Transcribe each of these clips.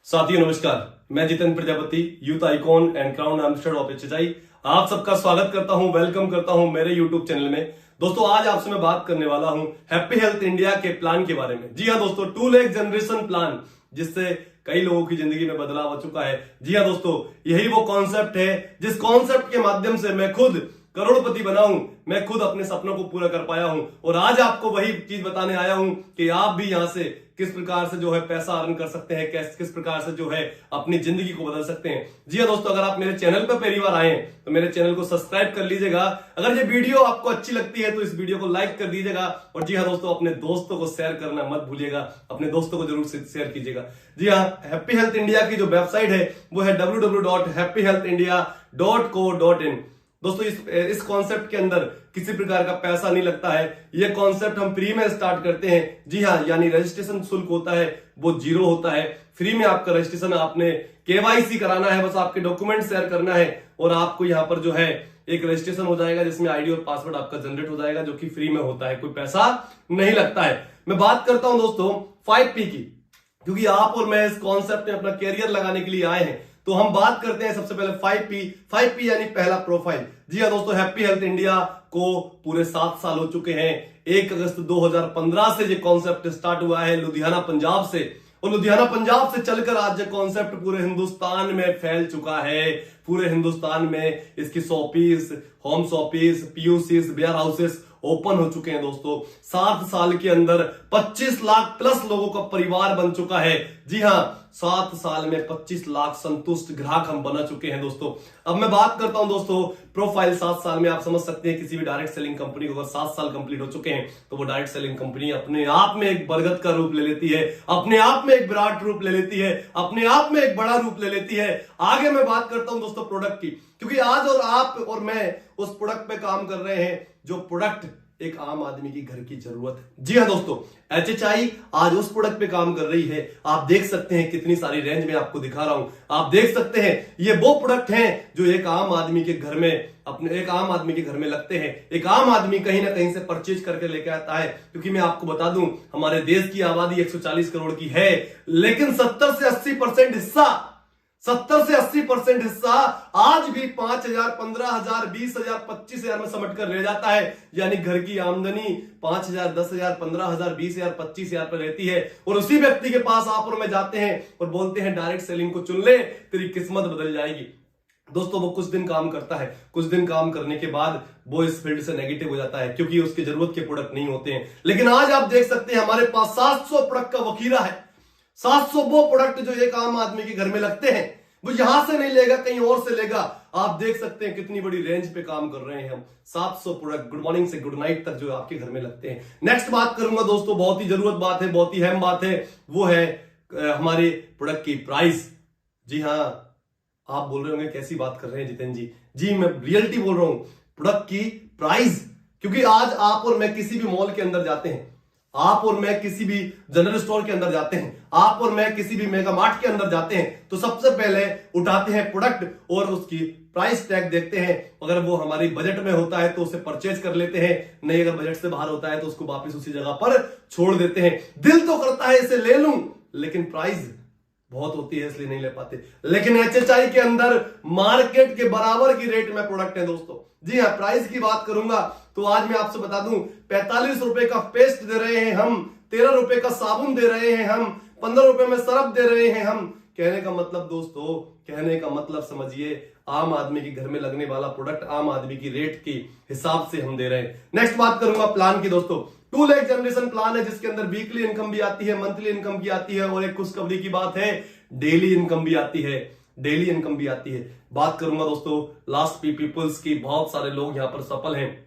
साथियों नमस्कार, मैं Jitendra Prajapati, youth icon and crown ambassador of HHI आप सबका स्वागत करता हूं, वेलकम करता हूं मेरे यूट्यूब चैनल में। दोस्तों आज आपसे मैं बात करने वाला हूं हैप्पी हेल्थ इंडिया के प्लान के बारे में। जी हां दोस्तों, 2 लाख जनरेशन प्लान, जिससे कई लोगों की जिंदगी में बदलाव आ चुका है। जी हां दोस्तों, यही वो कॉन्सेप्ट है जिस कॉन्सेप्ट के माध्यम से मैं खुद करोड़पति बना हूं, मैं खुद अपने सपनों को पूरा कर पाया हूं। और आज आपको वही चीज बताने आया हूं कि आप भी यहां से किस प्रकार से जो है पैसा अर्न कर सकते हैं, किस प्रकार से जो है अपनी जिंदगी को बदल सकते हैं। जी हां दोस्तों, अगर आप मेरे चैनल पर पहली बार आए हैं तो मेरे चैनल को सब्सक्राइब कर लीजिएगा। अगर ये वीडियो आपको अच्छी लगती है तो इस वीडियो को लाइक कर दीजिएगा। और जी हां दोस्तों, अपने दोस्तों को शेयर करना मत भूलिएगा, अपने दोस्तों को जरूर शेयर कीजिएगा। जी हां, हैप्पी हेल्थ इंडिया की जो वेबसाइट है वो है www.happyhealthindia.co.in। दोस्तों इस कॉन्सेप्ट के अंदर किसी प्रकार का पैसा नहीं लगता है। यह कॉन्सेप्ट हम फ्री में स्टार्ट करते हैं। जी हाँ, यानी रजिस्ट्रेशन शुल्क होता है वो 0 होता है। फ्री में आपका रजिस्ट्रेशन, आपने केवाईसी कराना है, बस आपके डॉक्यूमेंट शेयर करना है और आपको यहाँ पर जो है एक रजिस्ट्रेशन हो जाएगा जिसमें आईडी और पासवर्ड आपका जनरेट हो जाएगा, जो कि फ्री में होता है, कोई पैसा नहीं लगता है। मैं बात करता हूं दोस्तों 5P की, क्योंकि आप और मैं इस कॉन्सेप्ट में अपना कैरियर लगाने के लिए आए हैं। तो हम बात करते हैं सबसे पहले 5P यानी पहला प्रोफाइल। जी हाँ दोस्तों, हैप्पी हेल्थ इंडिया को पूरे 7 साल हो चुके हैं। 1 अगस्त 2015 से ये कॉन्सेप्ट स्टार्ट हुआ है लुधियाना पंजाब से, और लुधियाना पंजाब से चलकर आज ये कॉन्सेप्ट पूरे हिंदुस्तान में फैल चुका है। पूरे हिंदुस्तान में इसकी shoppes, home shoppes, PUCs, warehouses open हो चुके हैं। दोस्तों 7 साल के अंदर 25 लाख प्लस लोगों का परिवार बन चुका है। जी हां, 7 साल में 25 लाख संतुष्ट ग्राहक हम बना चुके हैं। दोस्तों अब मैं बात करता हूं दोस्तों प्रोफाइल 7 साल में। आप समझ सकते हैं किसी भी डायरेक्ट सेलिंग कंपनी को अगर 7 साल कंप्लीट हो चुके हैं तो वो डायरेक्ट सेलिंग कंपनी अपने आप में एक बरगद का रूप ले लेती है, अपने आप में एक विराट रूप ले लेती है, अपने आप में एक बड़ा रूप ले लेती है। आगे मैं बात करता हूं दोस्तों प्रोडक्ट की, क्योंकि आज और आप और मैं उस प्रोडक्ट पे काम कर रहे हैं जो प्रोडक्ट एक आम आदमी की घर की जरूरत है। जी हां दोस्तों, एचएचआई आज उस प्रोडक्ट पे काम कर रही है। आप देख सकते हैं कितनी सारी रेंज में आपको दिखा रहा हूं। आप देख सकते हैं ये वो प्रोडक्ट हैं जो एक आम आदमी के घर में एक आम आदमी के घर में लगते हैं। एक आम आदमी कहीं ना कहीं से परचेज करके लेके आता है, क्योंकि मैं आपको बता दूं हमारे देश की आबादी 140 करोड़ की है, लेकिन 70 से 80% हिस्सा आज भी 5,000, 15,000, 20,000, 25,000 में समट कर ले जाता है। यानी घर की आमदनी 5,000, 10,000, 15,000, 20,000, 25,000 पर रहती है। और उसी व्यक्ति के पास आप और मैं जाते हैं और बोलते हैं डायरेक्ट सेलिंग को चुन ले, तेरी किस्मत बदल जाएगी। दोस्तों वो कुछ दिन काम करता है, कुछ दिन काम करने के बाद वो इस फील्ड से नेगेटिव हो जाता है, क्योंकि उसकी जरूरत के प्रोडक्ट नहीं होते हैं। लेकिन आज आप देख सकते हैं हमारे पास 700 प्रोडक्ट का वखीरा है। 700 वो प्रोडक्ट जो एक आम आदमी के घर में लगते हैं, वो यहां से नहीं लेगा, कहीं और से लेगा। आप देख सकते हैं कितनी बड़ी रेंज पे काम कर रहे हैं हम। 700 प्रोडक्ट गुड मॉर्निंग से गुड नाइट तक जो आपके घर में लगते हैं। नेक्स्ट बात करूंगा दोस्तों, बहुत ही जरूरत बात है, बहुत ही अहम बात है, वो है हमारे प्रोडक्ट की प्राइस। जी हां, आप बोल रहे होंगे कैसी बात कर रहे हैं जितेंद्र जी। जी मैं रियलिटी बोल रहा हूं, प्रोडक्ट की प्राइस। क्योंकि आज आप और मैं किसी भी मॉल के अंदर जाते हैं, आप और मैं किसी भी जनरल स्टोर के अंदर जाते हैं, आप और मैं किसी भी मेगा मार्ट के अंदर जाते हैं, तो सबसे पहले उठाते हैं प्रोडक्ट और उसकी प्राइस टैग देखते हैं। अगर वो हमारी बजट में होता है तो उसे परचेज कर लेते हैं, नहीं अगर बजट से बाहर होता है तो उसको वापस उसी जगह पर छोड़ देते हैं। दिल तो करता है इसे ले लूं, लेकिन प्राइस बहुत होती है इसलिए नहीं ले पाते। लेकिन एचएचआई के अंदर मार्केट के बराबर की रेट में प्रोडक्ट है दोस्तों। जी हाँ, प्राइस की बात करूंगा तो आज मैं आपसे बता दूं 45 रुपए का पेस्ट दे रहे हैं हम, 13 रुपए का साबुन दे रहे हैं हम, 15 रुपए में सरफ दे रहे हैं हम। कहने का मतलब दोस्तों, कहने का मतलब समझिए, आम आदमी के घर में लगने वाला प्रोडक्ट आम आदमी की रेट के हिसाब से हम दे रहे हैं। नेक्स्ट बात करूंगा प्लान की दोस्तों। 2 लाख जनरेशन प्लान है जिसके अंदर वीकली इनकम भी आती है, मंथली इनकम भी आती है, और एक खुशखबरी की बात है डेली इनकम भी आती है। डेली इनकम भी आती है। बात करूंगा दोस्तों लास्ट पी पीपल्स की, बहुत सारे लोग यहां पर सफल हैं।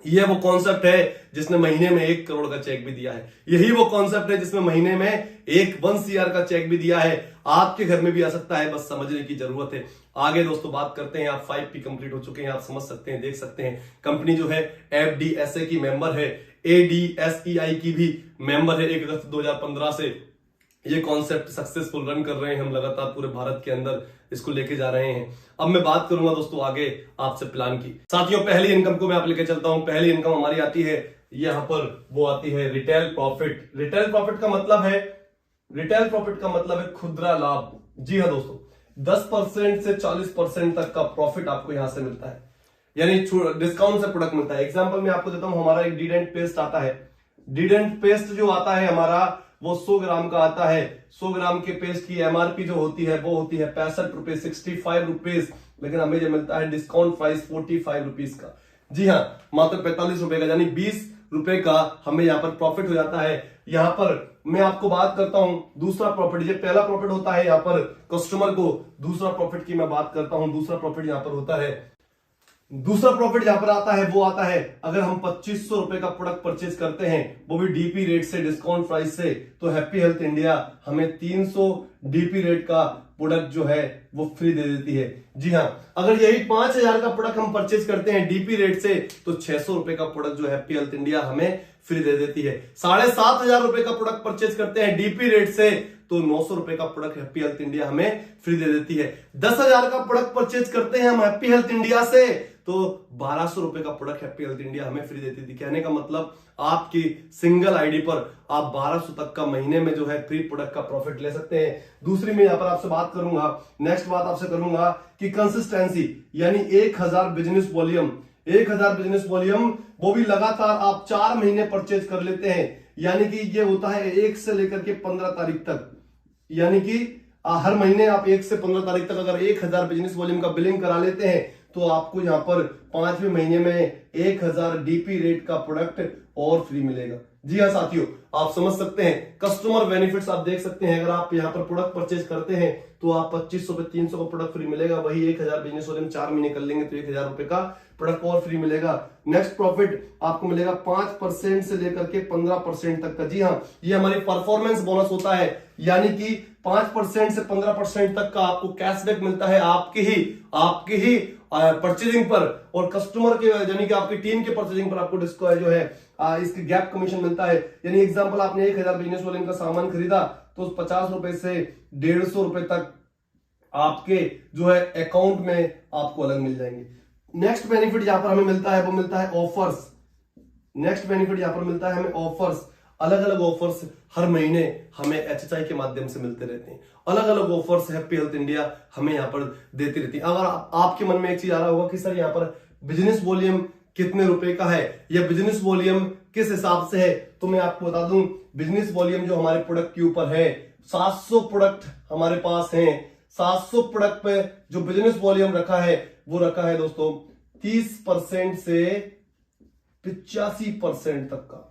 यह वो कॉन्सेप्ट है जिसने महीने में 1 करोड़ का चेक भी दिया है। यही वो कॉन्सेप्ट है जिसमें महीने में 1 CR का चेक भी दिया है। आपके घर में भी आ सकता है, बस समझने की जरूरत है। आगे दोस्तों बात करते हैं, आप 5P कंप्लीट हो चुके हैं, आप समझ सकते हैं, देख सकते हैं। कंपनी जो है FDSA की मेंबर है, ADSEI की भी मेंबर है। 1 अगस्त 2015 से ये कॉन्सेप्ट सक्सेसफुल रन कर रहे हैं हम, लगातार पूरे भारत के अंदर इसको लेके जा रहे हैं। अब मैं बात करूंगा दोस्तों आगे आपसे प्लान की। साथियों पहली इनकम को मैं आप लेके चलता हूं। पहली इनकम हमारी आती है यहां पर, वो आती है रिटेल प्रॉफिट। रिटेल प्रॉफिट का मतलब है खुदरा लाभ। जी हाँ दोस्तों, 10% से 40% तक का प्रॉफिट आपको यहां से मिलता है, यानी डिस्काउंट से प्रोडक्ट मिलता है। एग्जांपल मैं आपको देता हूं, हमारा एक डीडेंट पेस्ट आता है। डीडेंट पेस्ट जो आता है हमारा, वो 100 ग्राम का आता है। 100 ग्राम के पेस्ट की एमआरपी जो होती है वो होती है 65 रुपए, 65 रुपीज, लेकिन हमें जो मिलता है डिस्काउंट प्राइस 45 रुपीज का। जी हाँ, मात्र 45 रुपए का, यानी 20 रुपए का हमें यहाँ पर प्रॉफिट हो जाता है। यहाँ पर मैं आपको बात करता हूं दूसरा प्रॉफिट। ये पहला प्रॉफिट होता है यहाँ पर कस्टमर को, दूसरा प्रॉफिट की मैं बात करता हूं। दूसरा प्रॉफिट यहाँ पर होता है, दूसरा प्रॉफिट यहां पर आता है, वो आता है अगर हम 2500 रुपए का प्रोडक्ट परचेज करते हैं, वो भी डीपी रेट से, डिस्काउंट प्राइस से, तो हैप्पी हेल्थ इंडिया हमें 300 डीपी रेट का प्रोडक्ट जो है वो फ्री दे देती है। जी हाँ, अगर यही 5000 का प्रोडक्ट हम परचेज करते हैं डीपी रेट से, तो 600 रुपए का प्रोडक्ट जो हैप्पी हेल्थ इंडिया हमें फ्री दे देती है। 7500 रुपए का प्रोडक्ट परचेज करते हैं डीपी रेट से, तो 900 रुपए का प्रोडक्ट हैप्पी हेल्थ इंडिया हमें फ्री दे देती है। 10,000 का प्रोडक्ट परचेज करते हैं हम हैप्पी हेल्थ इंडिया से, तो 1200 रुपए का प्रोडक्ट हैप्पी हेल्थ इंडिया हमें फ्री देती थी। कहने का मतलब आपकी सिंगल आईडी पर आप 1200 तक का महीने में जो है फ्री प्रोडक्ट का प्रॉफिट ले सकते हैं। दूसरी मैं यहां पर आपसे बात करूंगा, नेक्स्ट बात आपसे करूंगा कि कंसिस्टेंसी, यानी 1000 बिजनेस वॉल्यूम, 1000 बिजनेस वॉल्यूम, वो भी लगातार आप 4 महीने परचेज कर लेते हैं, यानी कि ये होता है 1 से लेकर के 15 तारीख तक, यानी कि हर महीने आप 1 से 15 तारीख तक अगर 1000 बिजनेस वॉल्यूम का बिलिंग करा लेते हैं, तो आपको यहां पर 5वें महीने में 1000 डीपी रेट का प्रोडक्ट और फ्री मिलेगा। जी हाँ साथियों, आप समझ सकते हैं कस्टमर बेनिफिट्स आप देख सकते हैं। अगर आप यहां पर प्रोडक्ट परचेज करते हैं तो आप 2500 पे 300 का प्रोडक्ट फ्री मिलेगा। वही 1000 बिजनेस वॉल्यूम 4 महीने कर लेंगे तो 1000 रुपए का प्रोडक्ट और फ्री मिलेगा। नेक्स्ट प्रॉफिट आपको मिलेगा 5% से लेकर के 15% तक का। जी हाँ, ये हमारी परफॉर्मेंस बोनस होता है, यानी कि 5% से 15% तक का आपको कैशबैक मिलता है आपकी ही परचेजिंग पर, और कस्टमर के यानी कि आपकी टीम के परचेजिंग पर आपको डिस्को जो है इसकी गैप कमीशन मिलता है। यानी एग्जांपल आपने 1000 बिजनेस वॉल्यूम का सामान खरीदा तो 50 रुपए से 150 रुपए तक आपके जो है अकाउंट में आपको अलग मिल जाएंगे। नेक्स्ट बेनिफिट यहां पर हमें मिलता है, वो मिलता है ऑफर्स। नेक्स्ट बेनिफिट यहां पर मिलता है हमें ऑफर्स। अलग अलग ऑफर्स हर महीने हमें एचएचआई के माध्यम से मिलते रहते हैं। अलग अलग ऑफर्स हैप्पी हेल्थ इंडिया हमें यहाँ पर देती रहती है। अगर आपके मन में एक चीज आ रहा होगा कि सर यहाँ पर बिजनेस वॉल्यूम कितने रुपए का है या बिजनेस वॉल्यूम किस हिसाब से है, तो मैं आपको बता दूं बिजनेस वॉल्यूम जो हमारे प्रोडक्ट के ऊपर है, 700 प्रोडक्ट हमारे पास हैं। 700 प्रोडक्ट पे जो बिजनेस वॉल्यूम रखा है वो रखा है दोस्तों 30% से 85% तक का।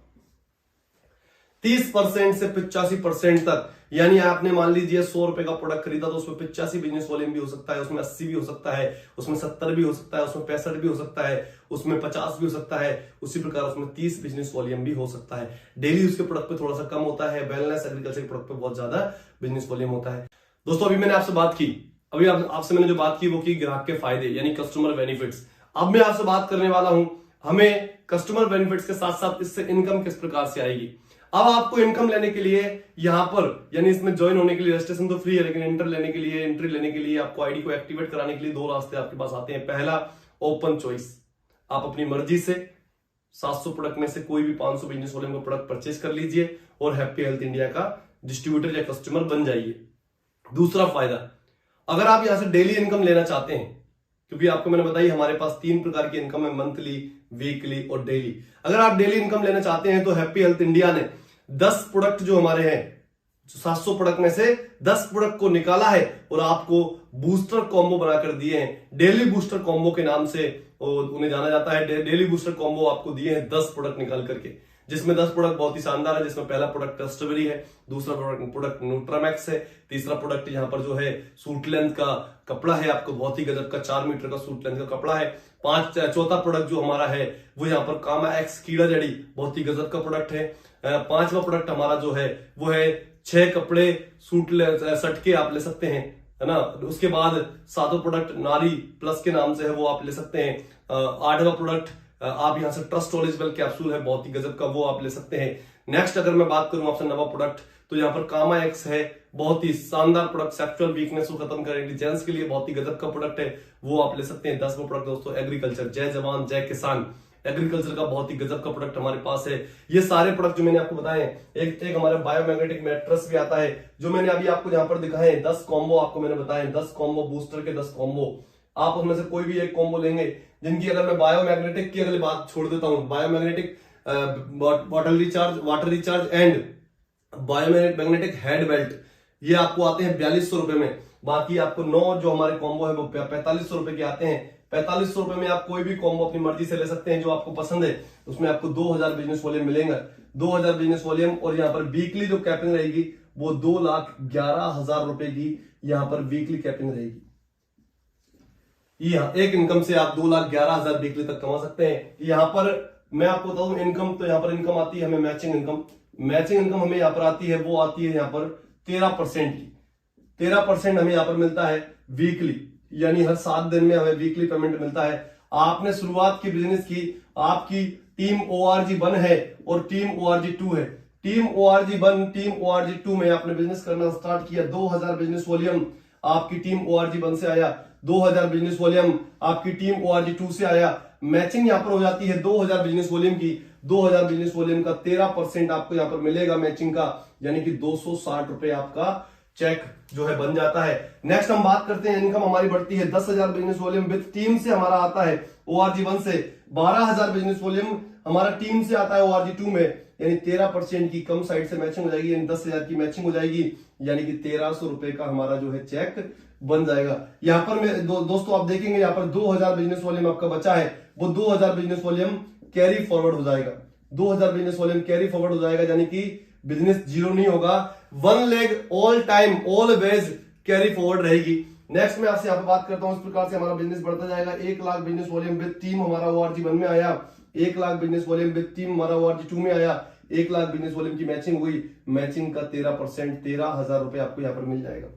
30% से 85% तक, यानी आपने मान लीजिए 100 रुपए का प्रोडक्ट खरीदा तो उसमें 85 बिजनेस वॉल्यूम भी हो सकता है, उसमें 80 भी हो सकता है, उसमें 70 भी हो सकता है, उसमें 65 भी हो सकता है, उसमें 50 भी हो सकता है। उसी प्रकार उसमें 30 बिजनेस वॉल्यूम भी हो सकता है। डेली उसके प्रोडक्ट पे थोड़ा सा कम होता है, वेलनेस एग्रीकल्चर के प्रोडक्ट पे बहुत ज्यादा बिजनेस वॉल्यूम होता है। दोस्तों अभी मैंने आपसे बात की, आपसे मैंने जो बात की वो की ग्राहक के फायदे यानी कस्टमर बेनिफिट्स। अब मैं आपसे बात करने वाला हूं हमें कस्टमर बेनिफिट्स के साथ साथ इससे इनकम किस प्रकार से आएगी। अब आपको इनकम लेने के लिए यहां पर यानी इसमें ज्वाइन होने के लिए रजिस्ट्रेशन तो फ्री है, लेकिन एंट्री लेने के लिए आपको आईडी को एक्टिवेट कराने के लिए 2 रास्ते आपके पास आते हैं। पहला ओपन चॉइस, आप अपनी मर्जी से 700 प्रोडक्ट में से कोई भी 500 बिजनेस वॉल्यूम का प्रोडक्ट परचेज कर लीजिए और हैप्पी हेल्थ इंडिया का डिस्ट्रीब्यूटर या कस्टमर बन जाइए। दूसरा फायदा, अगर आप यहां से डेली इनकम लेना चाहते हैं, क्योंकि आपको मैंने बताई हमारे पास 3 प्रकार की इनकम है, मंथली, वीकली और डेली। अगर आप डेली इनकम लेना चाहते हैं तो हैप्पी हेल्थ इंडिया ने 10 प्रोडक्ट जो हमारे हैं, 700 प्रोडक्ट में से 10 प्रोडक्ट को निकाला है और आपको बूस्टर कॉम्बो बनाकर दिए हैं। डेली बूस्टर कॉम्बो के नाम से उन्हें जाना जाता है। डेली बूस्टर कॉम्बो आपको दिए हैं 10 प्रोडक्ट निकाल करके, जिसमें 10 प्रोडक्ट बहुत ही शानदार है। जिसमें पहला प्रोडक्ट ट्रस्टबेरी है, दूसरा प्रोडक्ट न्यूट्रामैक्स है, तीसरा प्रोडक्ट यहाँ पर जो है सूट लेंथ का कपड़ा है, आपको बहुत ही गजब का 4 मीटर का सूट लेंथ का कपड़ा है। चौथा प्रोडक्ट जो हमारा है वो यहाँ पर कामा एक्स कीड़ा जड़ी, बहुत ही गजब का प्रोडक्ट है। 5वां प्रोडक्ट हमारा जो है वो है 6 कपड़े सूट सट के आप ले सकते हैं, है ना। उसके बाद 7वां प्रोडक्ट नारी प्लस के नाम से है, वो आप ले सकते हैं। 8वां प्रोडक्ट आप यहां से ट्रस्ट ओरिजिनल कैप्सूल है, बहुत ही गजब का, वो आप ले सकते हैं। नेक्स्ट अगर मैं बात करूं आपसे 9वां प्रोडक्ट, तो यहाँ पर कामा एक्स है, बहुत ही शानदार प्रोडक्ट, सेक्सुअल वीकनेस को खत्म करेंगे, जेंट्स के लिए बहुत ही गजब का प्रोडक्ट है, वो आप ले सकते हैं। 10वां प्रोडक्ट दोस्तों एग्रीकल्चर, जय जवान जय किसान, एग्रीकल्चर का बहुत ही गजब का प्रोडक्ट हमारे पास है। ये सारे प्रोडक्ट जो मैंने आपको बताए हैं, एक हमारे बायोमैग्नेटिक मैट्रेस भी आता है जो मैंने अभी आपको यहाँ पर दिखाए 10 कॉम्बो आपको मैंने बताए, 10 कॉम्बो बूस्टर के 10 कॉम्बो। आप उसमें से कोई भी एक कॉम्बो लेंगे जिनकी, अगर मैं बायोमैग्नेटिक की अगली बात छोड़ देता हूँ, biomagnetic water recharge and biomagnetic head belt, ये आपको आते हैं 4200 रुपए में। बाकी आपको 9 जो हमारे कॉम्बो है वो 4500 रुपए के आते हैं। 4500 रुपए में आप कोई भी कॉम्बो अपनी मर्जी से ले सकते हैं जो आपको पसंद है। उसमें आपको 2000 बिजनेस वॉल्यूम मिलेगा, 2000 बिजनेस वॉल्यूम, और यहाँ पर वीकली जो कैपिंग रहेगी वो 2,11,000 रुपए की यहाँ पर वीकली कैपिंग रहेगी। यहाँ एक इनकम से आप 2,11,000 वीकली तक कमा सकते हैं। यहाँ पर मैं आपको बताऊं इनकम, तो यहाँ पर इनकम आती है हमें मैचिंग इनकम। मैचिंग इनकम हमें यहाँ पर आती है, वो आती है यहाँ पर 13% की। 13% हमें यहाँ पर मिलता है वीकली, यानी हर 7 दिन में हमें वीकली पेमेंट मिलता है। आपने शुरुआत की बिजनेस की, आपकी टीम ORG1 है और टीम ORG2 है। टीम ORG1, टीम ORG2 में आपने बिजनेस करना स्टार्ट किया, 2000 बिजनेस वॉल्यूम आपकी टीम ORG1 से आया, 2000 बिजनेस वॉल्यूम आपकी टीम ORG2 से आया। मैचिंग यहां पर हो जाती है 2000 बिजनेस वॉल्यूम की। 2000 बिजनेस वॉल्यूम का 13% आपको यहां पर मिलेगा मैचिंग का, यानी कि 260 रुपए आपका चेक जो है बन जाता है। नेक्स्ट हम बात करते हैं, इनकम हमारी बढ़ती है 10,000 बिजनेस वॉल्यूम विद टीम से हमारा आता है ORG1 से। 12,000 बिजनेस वॉल्यूम हमारा टीम से आता है ORG2 में, यानी 13% की कम साइड से मैचिंग हो जाएगी, यानी 10,000 की मैचिंग हो जाएगी, यानी कि 1300 रुपए का हमारा जो है चेक बन जाएगा। यहाँ पर मैं दोस्तों आप देखेंगे यहाँ पर 2000 बिजनेस वॉल्यूम आपका बचा है, वो 2000 बिजनेस वॉल्यूम कैरी फॉरवर्ड हो जाएगा। 2000 बिजनेस वॉल्यूम कैरी फॉरवर्ड हो जाएगा, यानी कि बिजनेस जीरो नहीं होगा। 1 leg all time always carry forward रहेगी। नेक्स्ट मैं आपसे यहाँ पे बात करता हूँ, इस प्रकार से हमारा बिजनेस बढ़ता जाएगा। 1 lakh business volume with team हमारा ORG1 में आया, 1 lakh business volume with team हमारा ORG2 में आया, 1 लाख बिजनेस वॉल्यूम की मैचिंग हुई। मैचिंग का 13%, 13,000 रुपए आपको यहाँ पर मिल जाएगा।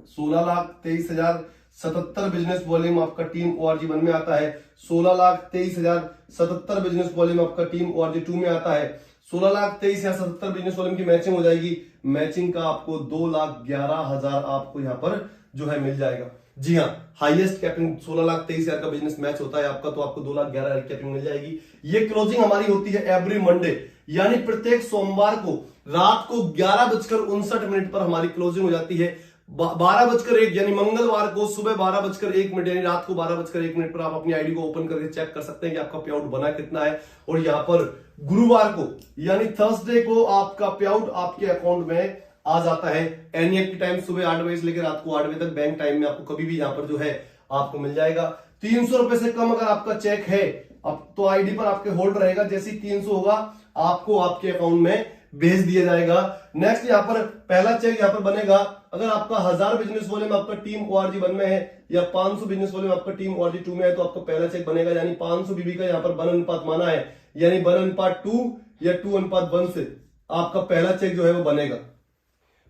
16,23,077 बिजनेस वॉल्यूम आपका टीम ORG1 में आता है, 16,23,077 बिजनेस वॉल्यूम आपका टीम ORG2 में आता है। 16,23,077 बिजनेस वॉल्यूम की मैचिंग हो जाएगी। मैचिंग का आपको 2,11,000 आपको यहाँ पर जो है मिल जाएगा। जी हाँ, हाईएस्ट कैपिंग 16,23,000 का बिजनेस मैच होता है आपका, तो आपको 2,11,000 कैपिंग मिल जाएगी। ये क्लोजिंग हमारी होती है एवरी मंडे, यानी प्रत्येक सोमवार को रात को 11:59 पर हमारी क्लोजिंग हो जाती है। 12:01 यानी मंगलवार को सुबह 12:01 यानी रात को 12:01 पर आप अपनी आईडी को ओपन करके चेक कर सकते हैं कि आपका पे आउट बना कितना है। और यहाँ पर गुरुवार को यानी थर्सडे को आपका पे आउट आपके अकाउंट में आ जाता है। एनईएफटी टाइम सुबह 8 बजे से लेकर रात को 8 बजे तक बैंक टाइम में आपको कभी भी यहाँ पर जो है आपको मिल जाएगा। 300 रुपए से कम अगर आपका चेक है अब तो आईडी पर आपके होल्ड रहेगा, जैसे ही 300 होगा आपको आपके अकाउंट में भेज दिया जाएगा। नेक्स्ट यहाँ पर पहला चेक यहाँ पर बनेगा अगर आपका 1000 बिजनेस वॉल्यूम आपका टीम ORG1 में है या 500 बिजनेस वॉल्यूम आपका टीम ORG2 में है, तो आपका पहला चेक बनेगा, यानी 500 बीबी का यहाँ पर 1 अनुपात माना है, यानी 1 अनुपात 2 या 2 अनुपात 1 से आपका पहला चेक जो है वो बनेगा।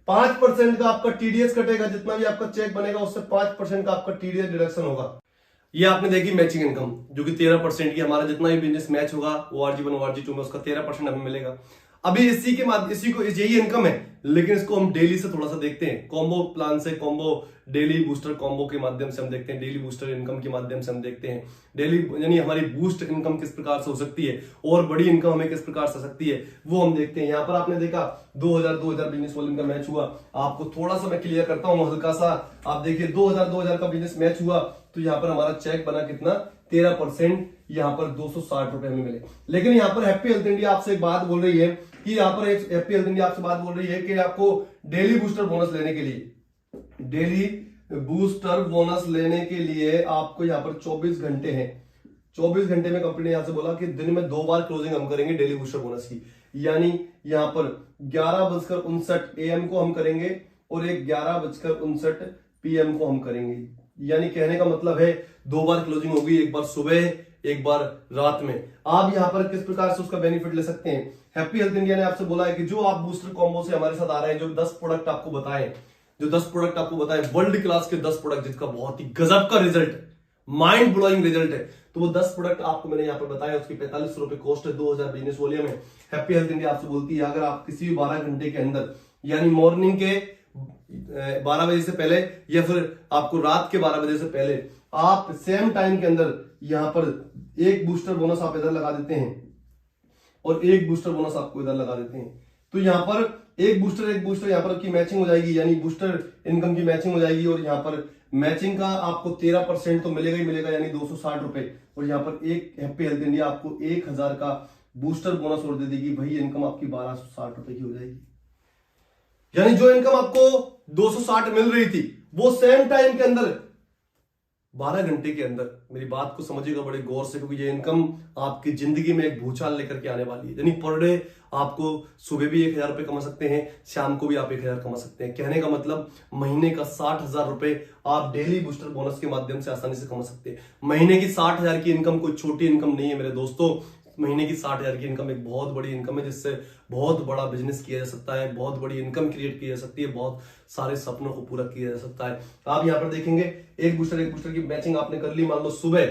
5% का आपका TDS कटेगा, जितना भी आपका चेक बनेगा उससे 5% का आपका TDS डिडक्शन होगा। ये आपने देखी मैचिंग इनकम जो कि 13% की, हमारा जितना भी बिजनेस मैच होगा ORG1 ORG2 में उसका 13% हमें मिलेगा। अभी इसी के माध्यम इसी को यही इनकम है, लेकिन इसको हम डेली से थोड़ा सा देखते हैं। कॉम्बो प्लान से, कॉम्बो डेली बूस्टर कॉम्बो के माध्यम से हम देखते हैं, डेली बूस्टर इनकम के माध्यम से हम देखते हैं डेली, यानी हमारी बूस्ट इनकम किस प्रकार से हो सकती है और बड़ी इनकम हमें किस प्रकार से सकती है वो हम देखते हैं। यहाँ पर आपने देखा 2000 बिजनेस वॉल्यूम का मैच हुआ, आपको थोड़ा सा मैं क्लियर करता हूँ हल्का सा। आप देखिए 2000 का बिजनेस मैच हुआ तो यहाँ पर हमारा चेक बना कितना, 13%, यहाँ पर 260 रुपए हमें मिले। लेकिन यहाँ पर हैप्पी हेल्थ इंडिया आपसे एक बात बोल रही है कि यहाँ पर एक हैप्पी हेल्थ इंडिया आपसे बात बोल रही है कि आपको डेली बूस्टर बोनस लेने के लिए, डेली बूस्टर बोनस लेने के लिए आपको यहाँ पर 24 घंटे हैं। 24 घंटे में कंपनी ने यहाँ से बोला कि दिन में 2 बार क्लोजिंग हम करेंगे डेली बूस्टर बोनस की, यानी यहाँ पर 11:59 AM को हम करेंगे और एक 11:59 PM को हम करेंगे। यानी कहने का मतलब है 2 बार क्लोजिंग होगी, एक बार सुबह एक बार रात में। आप यहाँ पर किस प्रकार से उसका बेनिफिट ले सकते हैं। हैप्पी हेल्थ इंडिया ने आपसे बोला है कि जो आप बूस्टर कॉम्बो से हमारे साथ आ रहे हैं, जो 10 प्रोडक्ट आपको बताएं, जो 10 प्रोडक्ट आपको बताएं, वर्ल्ड क्लास के 10 प्रोडक्ट जिसका बहुत ही गजब का रिजल्ट, माइंड ब्लोइंग रिजल्ट है, तो वो 10 प्रोडक्ट आपको मैंने यहाँ पर बताया। उसकी 4500 रुपए कॉस्ट है, 2000 बिजनेस वॉल्यूम है। हैप्पी हेल्थ इंडिया आपसे बोलती है अगर आप किसी भी 12 घंटे के अंदर, यानी मॉर्निंग के 12 बजे से पहले या फिर आपको रात के 12 बजे से पहले आप सेम टाइम के अंदर यहां पर एक बूस्टर बोनस आप इधर लगा देते हैं और एक बूस्टर बोनस आपको इधर लगा देते हैं, तो यहां पर एक बूस्टर यहां पर की मैचिंग हो जाएगी, यानी बूस्टर इनकम की मैचिंग हो जाएगी। और यहां पर मैचिंग का आपको 13% तो मिलेगा ही मिलेगा, यानी 260 रुपए। और यहाँ पर एक हैप्पी हेल्थ इंडिया आपको 1000 का बूस्टर बोनस और दे देगी, वही इनकम आपकी 1260 रुपए की हो जाएगी। यानी जो इनकम आपको 260 मिल रही थी वो सेम टाइम के अंदर 12 घंटे के अंदर, मेरी बात को समझिएगा बड़े गौर से, क्योंकि ये इनकम आपकी जिंदगी में एक भूचाल लेकर के आने वाली है। यानी पर डे आपको सुबह भी 1000 रुपए कमा सकते हैं, शाम को भी आप 1000 कमा सकते हैं। कहने का मतलब महीने का 60,000 रुपए आप डेली बूस्टर बोनस के माध्यम से आसानी से कमा सकते हैं। महीने की 60,000 की इनकम कोई छोटी इनकम नहीं है मेरे दोस्तों। महीने की 60,000 की इनकम एक बहुत बड़ी इनकम है, जिससे बहुत बड़ा बिजनेस किया जा सकता है, बहुत बड़ी इनकम क्रिएट की जा सकती है, बहुत सारे सपनों को पूरा किया जा सकता है। आप यहां पर देखेंगे एक बूस्टर की मैचिंग आपने कर ली, मान लो सुबह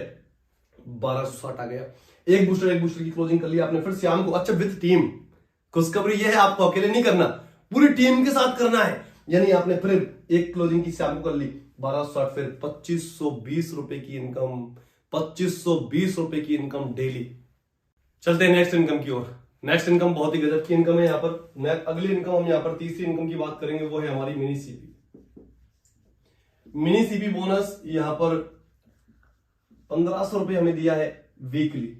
1260 आ गया, एक बूस्टर की क्लोजिंग कर ली आपने, फिर शाम को, अच्छा विद टीम, खुशखबरी यह है आपको अकेले नहीं करना, पूरी टीम के साथ करना है। यानी आपने फिर एक क्लोजिंग की शाम को कर ली 1260, फिर 2520 रुपए की इनकम, 2520 रुपए की इनकम डेली। चलते हैं नेक्स्ट इनकम की ओर। नेक्स्ट इनकम बहुत ही गजब की इनकम है। यहाँ पर अगली इनकम हम यहाँ पर तीसरी इनकम की बात करेंगे, वो है हमारी mini CP. Mini CP bonus यहाँ पर 1500 रुपए हमें दिया है वीकली।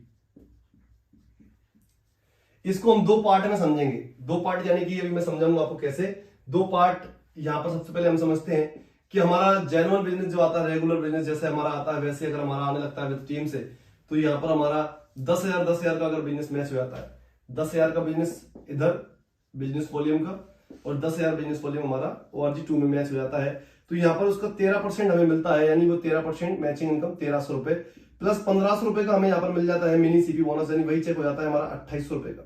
इसको हम दो पार्ट में समझेंगे, दो पार्ट यानी कि अभी मैं समझाऊंगा आपको कैसे। दो पार्ट यहाँ पर सबसे पहले हम समझते हैं कि हमारा जेन्युइन बिजनेस जो आता है, रेगुलर बिजनेस जैसे हमारा आता है, वैसे अगर हमारा आने लगता है विद टीम से, तो यहाँ पर हमारा 10,000 का अगर बिजनेस मैच हो जाता है, 10,000 का बिजनेस इधर बिजनेस वॉल्यूम का और 10,000 बिजनेस वॉल्यूम हमारा ORG2 में मैच हो जाता है, तो यहाँ पर उसका 13% हमें मिलता है, यानी वो 13% मैचिंग इनकम 1300 रुपए प्लस 1500 रुपए का हमें यहाँ पर मिल जाता है मिनी सीपी बोनस, यानी वही चेक हो जाता है हमारा 2800 रुपए का।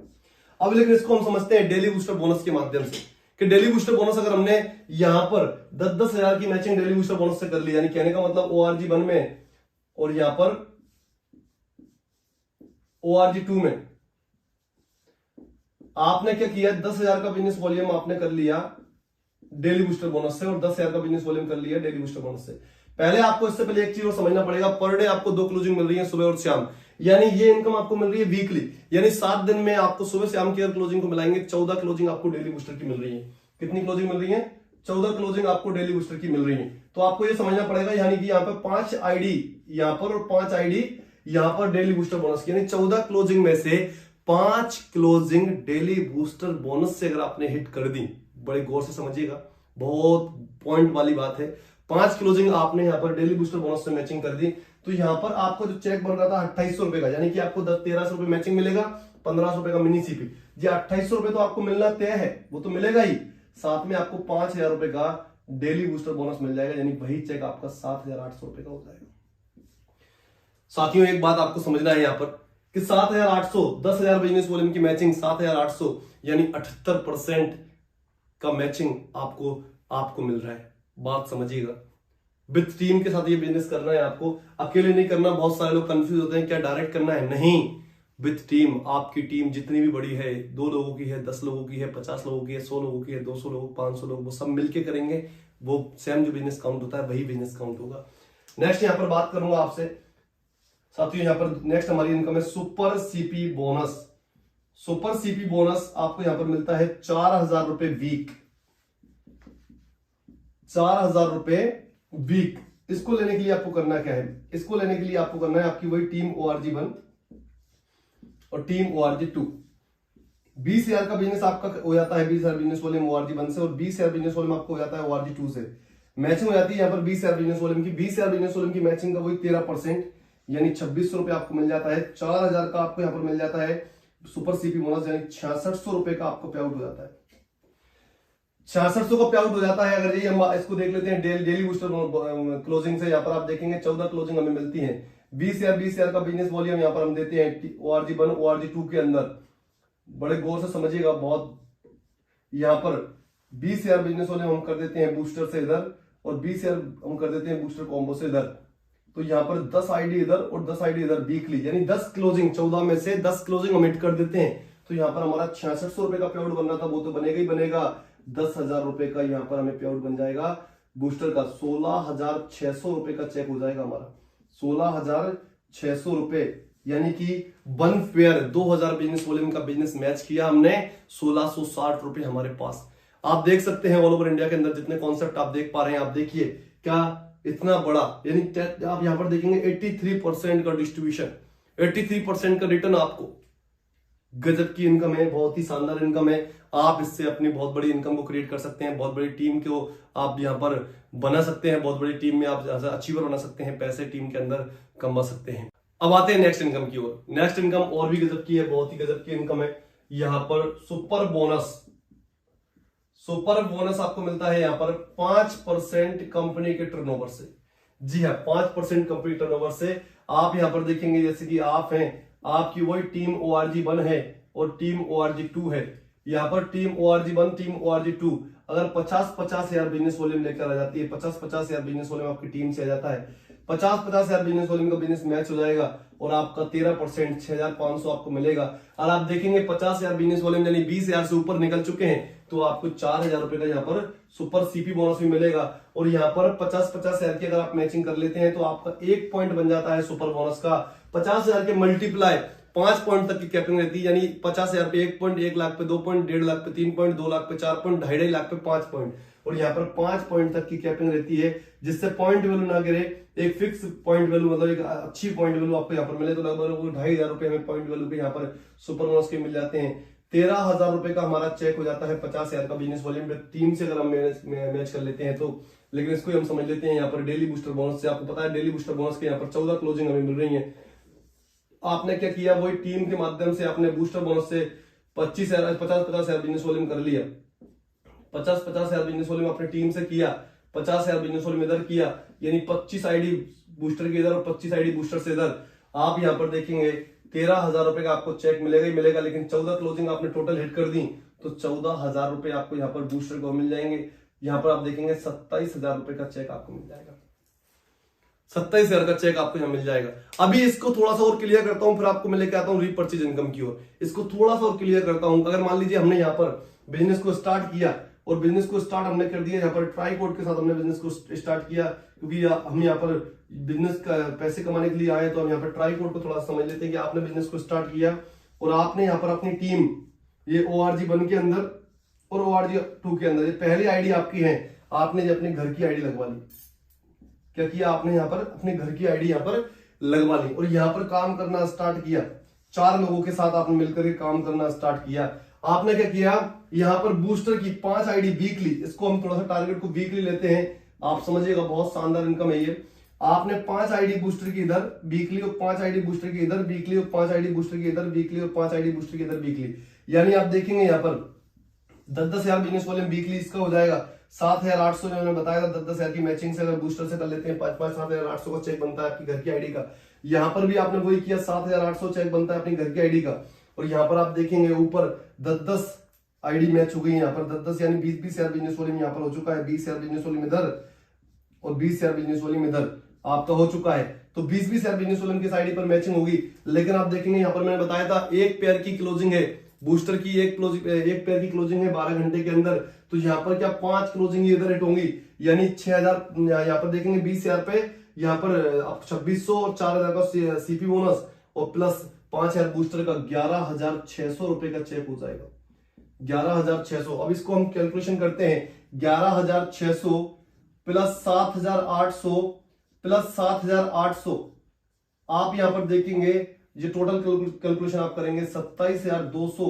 अब लेकिन इसको हम समझते हैं डेली बूस्टर बोनस के माध्यम से, कि डेली बूस्टर बोनस अगर हमने यहां पर 10,000 की मैचिंग डेली बूस्टर बोनस से कर ली, यानी कहने का मतलब ORG1 में और यहां पर ORG2 में आपने क्या किया, 10,000 का बिजनेस वॉल्यूम आपने कर लिया डेली बूस्टर बोनस से और 10,000 का बिजनेस वॉल्यूम कर लिया डेली बूस्टर बोनस से। पहले आपको इससे पहले एक चीज और समझना पड़ेगा, पर डे आपको 2 क्लोजिंग मिल रही है सुबह और शाम, यानी ये इनकम आपको मिल रही है वीकली, यानी 7 दिन में आपको सुबह शाम की क्लोजिंग को मिलाएंगे 14 क्लोजिंग आपको डेली बूस्टर की मिल रही है। कितनी क्लोजिंग मिल रही है? 14 क्लोजिंग आपको डेली बूस्टर की मिल रही है। तो आपको ये समझना पड़ेगा, यानी कि यहाँ पर 5 आईडी यहाँ पर और 5 आईडी यहाँ पर डेली बूस्टर बोनस की, यानी 14 क्लोजिंग में से 5 क्लोजिंग डेली बूस्टर बोनस से अगर आपने हिट कर दी, बड़े गौर से समझिएगा, बहुत पॉइंट वाली बात है। 5 क्लोजिंग आपने यहाँ पर डेली बूस्टर बोनस से मैचिंग कर दी, तो यहाँ पर आपको जो चेक बन रहा था 2800 रुपए का, यानी कि आपको 1300 रुपए मैचिंग मिलेगा, 1500 रुपए का मिनी सीपी, ये 2800 रुपए तो आपको मिलना तय है, वो तो मिलेगा ही, साथ में आपको 5000 रुपए का डेली बूस्टर बोनस मिल जाएगा, यानी वही चेक आपका 7800 रुपए का हो जाएगा। साथियों एक बात आपको समझना है यहाँ पर कि 7800, 10,000 बिजनेस वॉल्यूम की मैचिंग 7800, यानी 78% का मैचिंग आपको मिल रहा है। बात समझिएगा, विद टीम के साथ ये बिजनेस करना है आपको, अकेले नहीं करना। बहुत सारे लोग कंफ्यूज होते हैं क्या डायरेक्ट करना है, नहीं, विद टीम। आपकी टीम जितनी भी बड़ी है, 2 लोगों की है, 10 लोगों की है, 50 लोगों की है, 100 लोगों की है, 200 लोग, 500 लोग, वो सब मिलके करेंगे, वो सेम जो बिजनेस काउंट होता है वही बिजनेस काउंट होगा। नेक्स्ट यहाँ पर बात करूंगा आपसे साथियों, यहाँ पर नेक्स्ट हमारी इनकम है super CP bonus. Super CP bonus आपको यहाँ पर मिलता है 4000 रुपए वीक, 4000 रुपए वीक। इसको लेने के लिए आपको करना क्या है, इसको लेने के लिए आपको करना है आपकी वही टीम ORG1 और टीम ORG2। 20,000 का बिजनेस आपका हो जाता है, 20,000 बिजनेस वॉल्यूम ORG1 से और 20,000 बिजनेस वॉल्यूम आपको हो जाता है ORG2 से। मैचिंग हो जाती है यहाँ पर 20,000 बिजनेस वॉल्यूम की, 20,000 बिजनेस वॉल्यूम की मैचिंग का वही 13%, यानी 2600 रुपए आपको मिल जाता है। 4000 का आपको यहाँ पर मिल जाता है सुपर सीपी बोनस, यानी 6600 रुपए का आपको पे आउट हो जाता है। 6600 का पे आउट हो जाता है। अगर ये हम इसको देख लेते हैं डेली बूस्टर क्लोजिंग से, यहाँ पर आप देखेंगे 14 क्लोजिंग हमें मिलती है। 20,000 का बिजनेस वॉल्यूम यहाँ पर हम देते हैं ORG1 ORG2 के अंदर, बड़े गौर से समझिएगा बहुत। यहाँ पर 20,000 बिजनेस वॉल्यूम हम कर देते हैं बूस्टर से इधर और 20,000 हम कर देते हैं बूस्टर कॉम्बो से इधर, तो यहाँ पर 10 आईडी इधर और 10 आईडी इधर वीकली, यानी 10 क्लोजिंग, 14 में से 10 क्लोजिंग हम हिट कर देते हैं, तो यहाँ पर हमारा 6600 रुपए का पे आउट बन रहा था, वो तो बनेगा ही बनेगा। 10,000 रुपए का यहाँ पर हमें पे आउट बन जाएगा बूस्टर का, 16,600 रुपए का चेक हो जाएगा हमारा। 16,600 रुपए, यानी कि 1 पेयर 2000 बिजनेस वॉल्यूम का बिजनेस मैच किया हमने, 1660 रुपए हमारे पास। आप देख सकते हैं ऑल ओवर इंडिया के अंदर जितने कॉन्सेप्ट आप देख पा रहे हैं, आप देखिए क्या इतना बड़ा, यानी आप यहां पर देखेंगे 83% का डिस्ट्रीब्यूशन, 83% का रिटर्न आपको। गजब की इनकम है, बहुत ही शानदार इनकम है। आप इससे अपनी बहुत बड़ी इनकम को क्रिएट कर सकते हैं, बहुत बड़ी टीम को आप यहाँ पर बना सकते हैं, बहुत बड़ी टीम में आप अचीवर बना सकते हैं, पैसे टीम के अंदर कमा सकते हैं। अब आते हैं नेक्स्ट इनकम की ओर। नेक्स्ट इनकम और भी गजब की है, बहुत ही गजब की इनकम है। यहाँ पर सुपर बोनस, सुपर बोनस आपको मिलता है यहाँ पर 5% कंपनी के टर्नओवर से। जी हाँ, 5% कंपनी टर्नओवर से। आप यहाँ पर देखेंगे जैसे कि आप हैं, आपकी वही टीम ORG1 है और टीम ORG2 है। यहाँ पर टीम ORG1 टीम ORG2 अगर 50-50 हजार बिजनेस वॉल्यूम लेकर आ जाती है, 50-50 हजार बिजनेस वॉल्यूम आपकी टीम से आ जाता है, 50-50 हजार बिजनेस वॉल्यूम का बिजनेस मैच हो जाएगा और आपका 13% 6,500 आपको मिलेगा। और आप देखेंगे 50 हजार बिजनेस वॉल्यूम यानी 20 हजार से ऊपर निकल चुके हैं तो आपको 4,000 रुपए का यहाँ पर सुपर CP बोनस भी मिलेगा। और यहाँ पर 50-50 हजार की अगर आप मैचिंग कर लेते हैं तो आपका 1 पॉइंट बन जाता है सुपर बोनस का। 50 हजार के मल्टीप्लाई 5 पॉइंट तक की कैपिंग रहती है, यानी 50 हजार पे 1 पॉइंट, 1 लाख पे 2 पॉइंट, 1.5 लाख पे 3 पॉइंट, 2 लाख पे 4 पॉइंट, 2.5 लाख पे 5 पॉइंट। और यहाँ पर 5 पॉइंट तक की कैपिंग रहती है, जिससे पॉइंट वैल्यू ना गिरे, एक फिक्स पॉइंट वैल्यू मतलब एक अच्छी पॉइंट वैल्यू आपको यहाँ पर मिले तो लगभग 2,500 रुपए हमें पॉइंट वैल्यू के यहाँ पर सुपर बोनस के मिल जाते हैं। 13,000 रुपए का हमारा चेक हो जाता है 50 हजार का बिजनेस वॉल्यूम पे टीम से अगर हम मैच कर लेते हैं तो। लेकिन इसको हम समझ लेते हैं यहाँ पर डेली बूस्टर बोनस से। आपको पता है डेली बूस्टर बोनस के यहाँ पर 14 क्लोजिंग हमें मिल रही है। आपने क्या किया, वही टीम के माध्यम से आपने बूस्टर बोनस से 50-50 हजार बिजनेस वॉल्यूम कर लिया, 50-50 हजार बिजनेस वॉल्यूम अपनी टीम से किया, 50 हजार बिजनेस वॉल्यूम इधर किया, यानी 25 आईडी बूस्टर के इधर और 25 आईडी बूस्टर से इधर। आप यहाँ पर देखेंगे 13,000 रुपए का आपको चेक मिलेगा ही मिलेगा। लेकिन 14 क्लोजिंग आपने टोटल हिट कर दी तो 14,000 रुपए आपको यहाँ पर बूस्टर को मिल जाएंगे। यहाँ पर आप देखेंगे 27,000 रुपए का चेक आपको मिल जाएगा, 27,000 का चेक आपको यहाँ मिल जाएगा। अभी इसको थोड़ा सा और क्लियर करता हूँ, फिर आपको मैं लेके आता हूँ रीपरचेज इनकम की ओर। इसको थोड़ा सा और क्लियर करता हूँ। अगर मान लीजिए हमने यहाँ पर बिजनेस को स्टार्ट किया और बिजनेस को स्टार्ट हमने कर दिया, यहाँ पर ट्राई कोड के साथ हमने बिजनेस को स्टार्ट किया, क्योंकि हम यहाँ पर बिजनेस का पैसे कमाने के लिए आए तो हम यहाँ पर ट्राई कोड को थोड़ा समझ लेते हैं कि आपने बिजनेस को स्टार्ट किया और आपने यहाँ पर अपनी टीम ये ORG1 के अंदर और ORG2 के अंदर, ये पहली आईडी आपकी है, आपने जो अपने घर की आईडी लगवा ली। क्या किया आपने यहाँ पर अपने घर की आईडी यहाँ पर लगवा ली और यहाँ पर काम करना स्टार्ट किया। 4 लोगों के साथ आपने मिलकर के काम करना स्टार्ट किया। आपने क्या किया, यहाँ पर बूस्टर की 5 आईडी वीकली, इसको हम थोड़ा सा टारगेट को वीकली लेते हैं, आप समझिएगा बहुत शानदार इनकम है ये। आपने 5 आईडी बूस्टर की इधर वीकली और 5 आईडी बूस्टर की इधर वीकली और 5 आईडी बूस्टर की इधर वीकली और 5 आईडी बूस्टर की इधर वीकली, यानी आप देखेंगे यहाँ पर 10-10 हजार बिजनेस वॉल्यूम वीकली इसका हो जाएगा 7,800 जो मैंने बताया था। 10-10 हजार की मैचिंग से अगर बूस्टर से कर लेते हैं 5-5 7,800 का चेक बनता है आपकी घर की आईडी का। यहाँ पर भी आपने वही किया, 7,800 चेक बनता है अपनी घर की आईडी का। और यहाँ पर आप देखेंगे ऊपर 10-10 आईडी मैच हो गई, यहाँ पर 10-10 यानी 20-20 हजार बिजनेस वॉल्यूम यहाँ पर हो चुका है। 20 हजार बिजनेस वॉल्यूम इधर और 20 हजार बिजनेस वॉल्यूम इधर आपका हो चुका है, तो 20-20 हजार बिजनेस वॉल्यूम की आईडी पर मैचिंग होगी। लेकिन आप देखेंगे यहाँ पर मैंने बताया था एक पेयर की क्लोजिंग है, बूस्टर की एक पेयर की क्लोजिंग है 12 घंटे के अंदर, तो यहाँ पर क्या 5 क्लोजिंग इधर हिट होंगी, यानी 6,000। यहाँ पर देखेंगे 20 हजार पे यहाँ पर आप 2,600 और 4,000 का CP बोनस और प्लस 5,000 बूस्टर का 11,600 रुपए का चेक हो जाएगा, 11,600। अब इसको हम कैलकुलेशन करते हैं, 11,600 प्लस 7,800 प्लस 7,800, आप यहां पर देखेंगे ये टोटल कैलकुलेशन आप करेंगे 27,200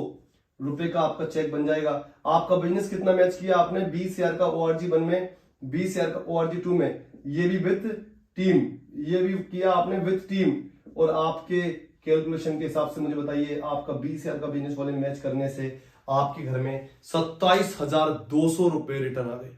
रुपए का आपका चेक बन जाएगा। आपका बिजनेस कितना मैच किया आपने, 20 हजार का ORG1 में, 20 हजार का ORG2 में, ये भी विथ टीम, ये भी किया आपने विथ टीम। और आपके कैलकुलेशन के हिसाब से मुझे बताइए आपका 20 हजार का बिजनेस वॉल्यूम मैच करने से आपके घर में 27,200 रुपए रिटर्न आ गए,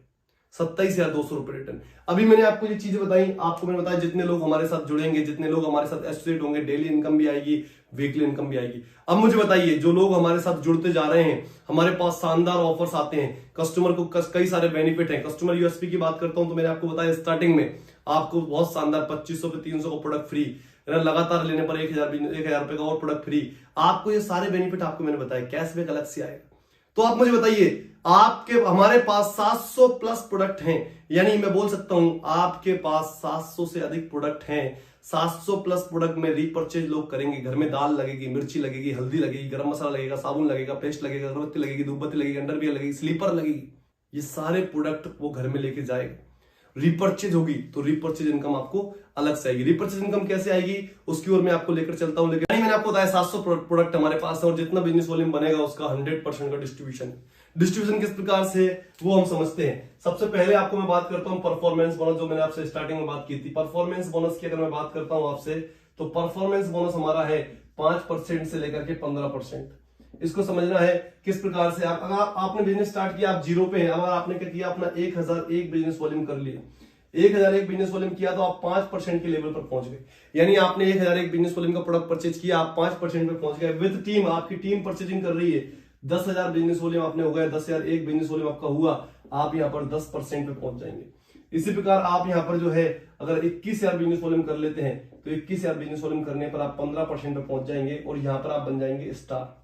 27,200 रुपए रिटर्न। अभी मैंने आपको ये चीजें बताई, आपको मैंने बताया जितने लोग हमारे साथ जुड़ेंगे, जितने लोग हमारे साथ एसोसिएट होंगे, डेली इनकम भी आएगी, वीकली इनकम भी आएगी। अब मुझे बताइए जो लोग हमारे साथ जुड़ते जा रहे हैं, हमारे पास शानदार ऑफर्स आते हैं, कस्टमर को कई सारे बेनिफिट हैं। कस्टमर यूएसपी की बात करता हूं तो मैंने आपको बताया स्टार्टिंग में आपको बहुत शानदार 2500 पे 300 का प्रोडक्ट फ्री, लगातार लेने पर 1,000 रुपए का और प्रोडक्ट फ्री, आपको ये सारे बेनिफिट आपको मैंने बताया, कैशबैक अलग से आएगा। तो आप मुझे बताइए आपके हमारे पास 700 प्लस प्रोडक्ट हैं, यानी मैं बोल सकता हूं आपके पास 700 से अधिक प्रोडक्ट हैं, 700 प्लस प्रोडक्ट में रीपरचेज लोग करेंगे। घर में दाल लगेगी, मिर्ची लगेगी, हल्दी लगेगी, गरम मसाला लगेगा, साबुन लगेगा, पेस्ट लगेगा, अगरबत्ती लगेगी, धूपबत्ती लगेगी, अंडरवियर लगेगी, स्लीपर लगेगी। ये सारे प्रोडक्ट वो घर में लेके जाएगा। रिपर्चेज होगी तो रिपर्चेज इनकम आपको अलग से आएगी। रिपर्चेज इनकम कैसे आएगी उसकी ओर मैं आपको लेकर चलता हूं, लेकिन मैंने आपको बताया 700 प्रोडक्ट हमारे पास है और जितना बिजनेस वॉल्यूम बनेगा उसका 100% का डिस्ट्रीब्यूशन किस प्रकार से वो हम समझते हैं। सबसे पहले आपको मैं बात करता हूं परफॉर्मेंस बोनस, जो मैंने आपसे स्टार्टिंग में बात की थी। परफॉर्मेंस बोनस की अगर मैं बात करता हूं आपसे, तो परफॉर्मेंस बोनस हमारा है 5% से लेकर के 15%। इसको समझना है किस प्रकार से। आप अगर आपने बिजनेस स्टार्ट किया, आप जीरो पे हैं, अगर आपने क्या किया, अपना 1001 बिजनेस वॉल्यूम कर लिया, 1001 बिजनेस वॉल्यूम किया तो आप 5% के लेवल पर पहुंच गए। यानी आपने 1001 बिजनेस वॉल्यूम का प्रोडक्ट परचेज किया, आप 5% पे पहुंच गए विद टीम। आपकी टीम परचेजिंग कर रही है, 10,000 बिजनेस वॉल्यूम आपने हो गया, 10,001 बिजनेस वॉल्यूम आपका हुआ, आप यहां पर 10% पे पहुंच जाएंगे। इसी प्रकार आप यहां पर जो है अगर 21,000 बिजनेस वॉल्यूम कर लेते हैं तो 21,000 बिजनेस वॉल्यूम करने पर आप 15% पे पहुंच जाएंगे और यहां पर आप बन जाएंगे स्टार।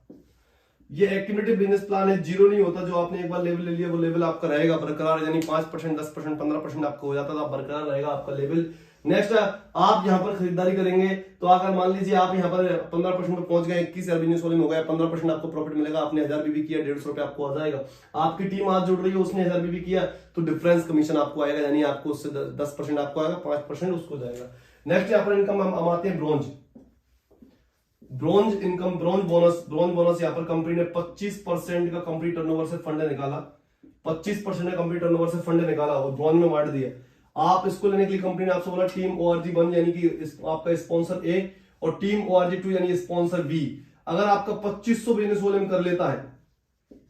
ये एक्यूमुलेटिव बिजनेस प्लान है, जीरो नहीं होता। जो आपने एक बार लेवल ले लिया वो लेवल आपका रहेगा बरकरार, यानी 5%, 10%, 15% आपको हो जाता था, बरकरार रहेगा आपका लेवल। नेक्स्ट आप यहां पर खरीदारी करेंगे तो अगर मान लीजिए आप यहां पर 15% पे पहुंच गए, 21,000 बिजनेस वॉल्यूम हो गया, 15% आपको प्रॉफिट मिलेगा। आपने 1000 बीबी किया, 150 रुपए आपको आ जाएगा। आपकी टीम आज जुड़ रही है, उसने 1000 बीबी किया तो डिफरेंस कमीशन आपको आएगा, यानी आपको उससे 10% आपको आएगा, 5% उसको जाएगा। नेक्स्ट यहाँ पर इनकम हम आते हैं ब्रॉन्ज इनकम, ब्रॉन्ज बोनस यहाँ पर कंपनी ने 25% का कंपनी टर्नओवर से फंड निकाला, 25% का कंपनी टर्नओवर से फंड निकाला और ब्रॉन्ज में बांट दिया। आप इसको लेने के लिए कंपनी ने आपसे बोला टीम ORG 1 यानी कि आपका स्पॉन्सर A और टीम ORG 2 यानी स्पॉन्सर B। अगर आपका 2500 बिजनेस वॉल्यूम कर लेता है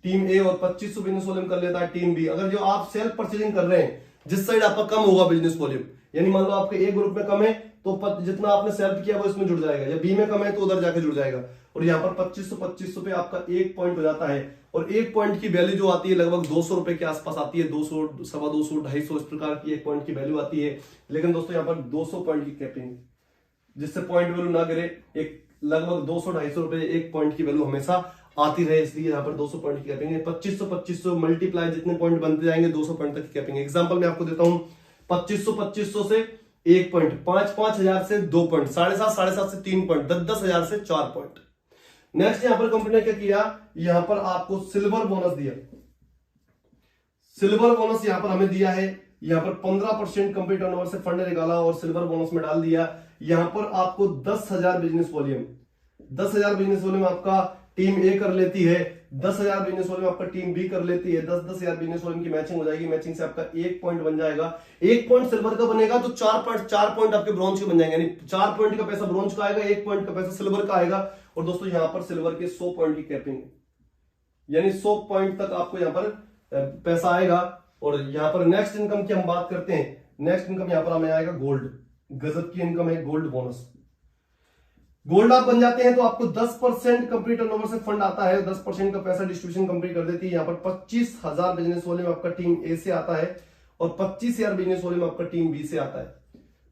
टीम A और 2500 बिजनेस वॉल्यूम कर लेता है टीम B, अगर जो आप सेल्फ परचेजिंग कर रहे हैं, जिस साइड आपका कम होगा बिजनेस वॉल्यूम, यानी मान लो आपके A ग्रुप में कम है तो जितना आपने सेल्फ किया वो इसमें जुड़ जाएगा, या B में कम है तो उधर जाके जुड़ जाएगा। और यहाँ पर 2500 पे आपका 1 पॉइंट हो जाता है और 1 पॉइंट की वैल्यू जो आती है लगभग 200 रुपए के आसपास आती है, 200, 250, 250 इस प्रकार की 1 पॉइंट की वैल्यू आती है। लेकिन दोस्तों यहाँ पर 200 पॉइंट की कैपिंग, जिससे पॉइंट वैल्यू ना गिरे, एक लगभग 200-250 रुपए 1 पॉइंट की वैल्यू हमेशा आती रहे, इसलिए यहाँ पर 200 पॉइंट की कैपिंग है। 2500 मल्टीप्लाई जितने पॉइंट बनते जाएंगे 200 पॉइंट तक की कैपिंग है। एग्जाम्पल मैं आपको देता हूं, 2500 से 1 पॉइंट, 5,000 से 2 पॉइंट, 7,500 से 3 पॉइंट, 10,000 से 4 पॉइंट। नेक्स्ट यहां पर कंपनी ने क्या किया, यहां पर आपको सिल्वर बोनस दिया। सिल्वर बोनस यहां पर हमें दिया है, यहां पर 15% कंपनी टर्नओवर से फंड निकाला और सिल्वर बोनस में डाल दिया। यहां पर आपको 10,000 बिजनेस वॉल्यूम, 10,000 बिजनेस वॉल्यूम आपका टीम A कर लेती है, 10,000 बिजनेस वॉल्यूम आपका टीम B कर लेती है, 10,000 बिजनेस वॉल्यूम की मैचिंग हो जाएगी, मैचिंग से आपका 1 पॉइंट बन जाएगा। 1 पॉइंट सिल्वर का बनेगा तो 4 पॉइंट आपके ब्रॉन्ज के बन जाएंगे, यानी 4 पॉइंट का पैसा ब्रॉन्ज का आएगा, 1 पॉइंट का पैसा सिल्वर का आएगा। और दोस्तों यहां पर सिल्वर के 100 पॉइंट की कैपिंग है, यानी 100 पॉइंट तक आपको यहां पर पैसा आएगा। और यहां पर नेक्स्ट इनकम की हम बात करते हैं, नेक्स्ट इनकम यहां पर हमें आएगा गोल्ड, गजब की इनकम है गोल्ड बोनस। गोल्ड आप बन जाते हैं तो आपको 10% कंपनी टर्नओवर से फंड आता है, 10% का पैसा डिस्ट्रीब्यूशन कंपनी कर देती है। यहाँ पर 25,000 बिजनेस वॉल्यूम आपका टीम A से आता है और 25,000 बिजनेस वॉल्यूम आपका टीम B से आता है।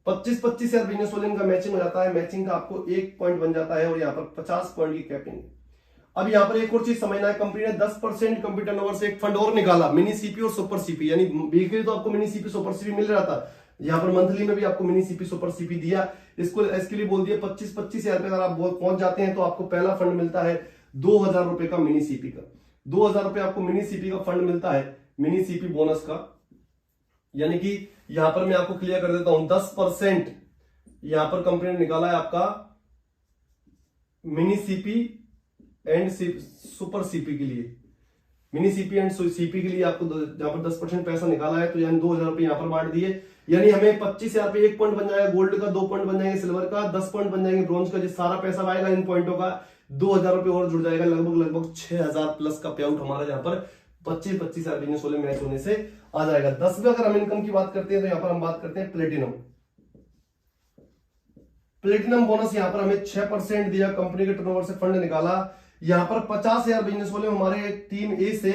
25,000 बिजनेस वॉल्यूम का मैचिंग हो जाता है, मैचिंग का आपको 1 पॉइंट बन जाता है और यहाँ पर 50 पॉइंट की कैपिंग। अब यहाँ पर एक और चीज समझना है, कंपनी ने 10% कंपनी टर्नओवर से एक फंड और निकाला, मिनी CP और सुपर CP, यानी वीकली तो आपको मिनी CP सुपर CP मिल रहा था, यहाँ पर मंथली में भी आपको मिनी CP सुपर CP दिया। इसके लिए बोल दिया 25,000 अगर आप पहुंच जाते हैं तो आपको पहला फंड मिलता है 2,000 रुपए का मिनी CP का, 2,000 रुपए आपको मिनी CP का फंड मिलता है, मिनी CP बोनस का। यानी कि यहां पर मैं आपको क्लियर कर देता हूं, 10% यहां पर कंपनी ने निकाला है आपका mini CP and super CP के लिए, मिनी CP एंड CP के लिए आपको यहां पर 10% पैसा निकाला है, तो यानी 2,000 रुपए यहां पर बांट दिए। यानी हमें 25,000 पे 1 पॉइंट बन जाएगा गोल्ड का, 2 पॉइंट बन जाएंगे सिल्वर का, 10 पॉइंट बन जाएंगे ब्रॉन्ज का। जिस सारा पैसा आएगा इन पॉइंटों का 2,000 रुपए और जुड़ जाएगा, लगभग 6,000 प्लस का पे आउट हमारा यहाँ पर 25,000 बिजनेस वाले मैच होने से आ जाएगा। 10 में अगर हम इनकम की बात करते हैं तो यहाँ पर हम बात करते हैं प्लेटिनम बोनस। यहाँ पर हमें 6% दिया, कंपनी के टर्नओवर से फंड निकाला। यहाँ पर 50,000 बिजनेस वॉल्यूम हमारे टीम A से